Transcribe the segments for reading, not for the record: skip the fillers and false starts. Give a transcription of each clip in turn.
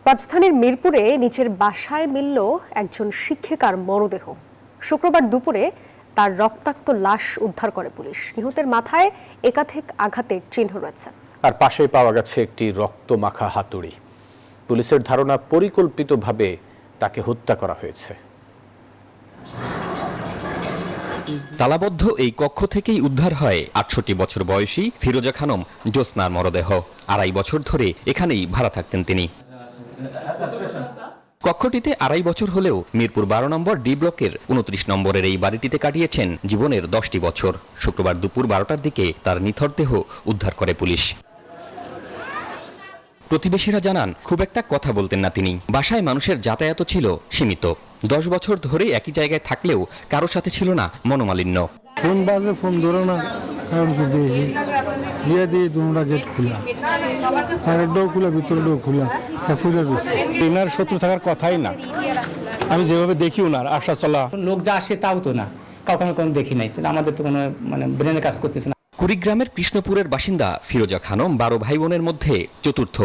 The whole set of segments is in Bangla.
রাজধানীর মিরপুরে নিচের বাসায় মিলল একজন শিক্ষিকার মরদেহ। শুক্রবার দুপুরে তার রক্তাক্ত লাশ উদ্ধার করে পুলিশ। নিহতের মাথায় একাধিক আঘাতের চিহ্ন রয়েছে। আর পাশেই পাওয়া গেছে একটি রক্তমাখা হাতুড়ি। পুলিশের ধারণা পরিকল্পিতভাবে তাকে হত্যা করা হয়েছে। তালাবদ্ধ এই কক্ষ থেকেই উদ্ধার হয় ৬৮ বছর বয়সী ফিরোজা খানম জ্যোৎস্নার মরদেহ। ২.৫ বছর ধরে এখানেই ভাড়া থাকতেন তিনি। কক্ষটিতে ২.৫ বছর হলেও মিরপুর ১২ নম্বর ডি ব্লকের ২৯ নম্বরের এই বাড়িটিতে কাটিয়েছেন জীবনের ১০টি বছর। শুক্রবার দুপুর ১২টার দিকে তার নিথর দেহ উদ্ধার করে পুলিশ। প্রতিবেশীরা জানান, খুব একটা কথা বলতেন না তিনি। বাসায় মানুষের যাতায়াত ছিল সীমিত। ১০ বছর ধরে একই জায়গায় থাকলেও কারো সাথে ছিল না মনোমালিন্য। ফোন বাজে, ফোন ধরো না, কারণ কি দিয়ে দিয়ে তোমরা গেট খোলা, সাইডটাও খোলা, ভিতরটাও খোলা, এনার শত্রু থাকার কথাই না। আমি যেভাবে দেখি ওনার আসা চলা, লোক যা আসে তাও তো না, কাউকে আমি কোনো দেখি নাই। আমাদের তো কোনো ব্রেনের কাজ করতেছে না। কুড়িগ্রামের কৃষ্ণপুরের বাসিন্দা ফিরোজা খানম ১২ ভাই বোনের মধ্যে চতুর্থ।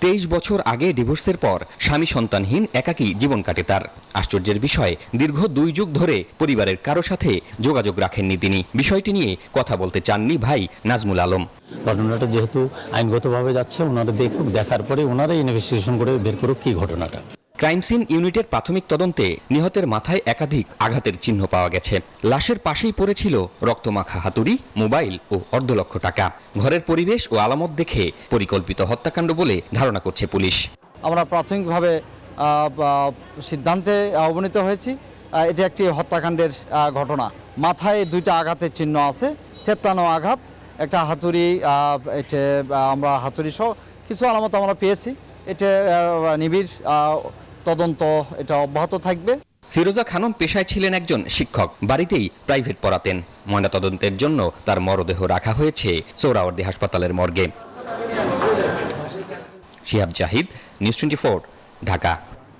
২৩ বছর আগে ডিভোর্সের পর স্বামী সন্তানহীন একাকী জীবন কাটে তার। আশ্চর্যের বিষয়, দীর্ঘ ২ যুগ ধরে পরিবারের কারো সাথে যোগাযোগ রাখেননি তিনি। বিষয়টি নিয়ে কথা বলতে চাননি ভাই নাজমুল আলম। ঘটনাটা যেহেতু আইনগতভাবে যাচ্ছে, ওনারা দেখুক, দেখার পরে ওনারাই ইনভেস্টিগেশন করে বের করুক কি ঘটনাটা। ক্রাইম সিন ইউনিটের প্রাথমিক তদন্তে নিহতের মাথায় একাধিক আঘাতের চিহ্ন পাওয়া গেছে। লাশের পাশেই পড়েছিল রক্তমাখা হাতুড়ি, মোবাইল ও $১.৫ লক্ষ টাকা। ঘরের পরিবেশ ও আলামত দেখে পরিকল্পিত হত্যাকাণ্ড বলে ধারণা করছে পুলিশ। আমরা প্রাথমিকভাবে সিদ্ধান্তে উপনীত হয়েছি এটি একটি হত্যাকাণ্ডের ঘটনা। মাথায় 2টা আঘাতের চিহ্ন আছে, 53 আঘাত, একটা হাতুড়ি, এটা আমরা হাতুড়ি সহ কিছু আলামত আমরা পেয়েছি। এটা নিবিড় তদন্ত এটা অব্যাহত থাকবে। ফিরোজা খানম পেশায় ছিলেন একজন শিক্ষক, বাড়িতেই প্রাইভেট পড়াতেন। ময়নাতদন্তের জন্য তার মরদেহ রাখা হয়েছে সোহরাওয়ার্দী হাসপাতালের মর্গে। শিহাব জাহিদ, নিউজ 24, ঢাকা।